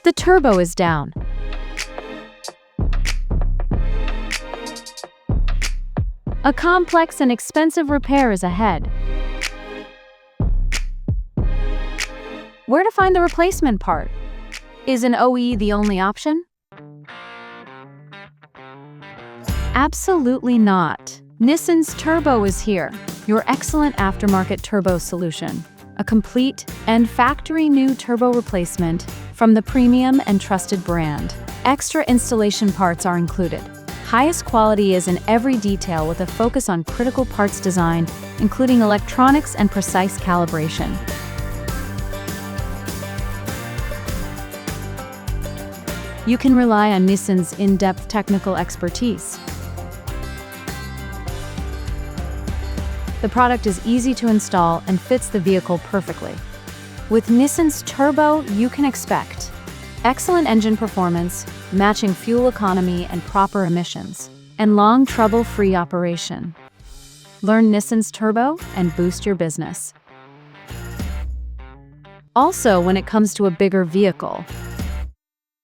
The turbo is down. A complex and expensive repair is ahead. Where to find the replacement part? Is an OE the only option? Absolutely not. Nissan's Turbo is here, your excellent aftermarket turbo solution. A complete and factory-new turbo replacement from the premium and trusted brand. Extra installation parts are included. Highest quality is in every detail with a focus on critical parts design, including electronics and precise calibration. You can rely on Nissan's in-depth technical expertise. The product is easy to install and fits the vehicle perfectly. With Nissan's Turbo, you can expect excellent engine performance, matching fuel economy and proper emissions, and long trouble-free operation. Learn Nissan's Turbo and boost your business. Also, when it comes to a bigger vehicle,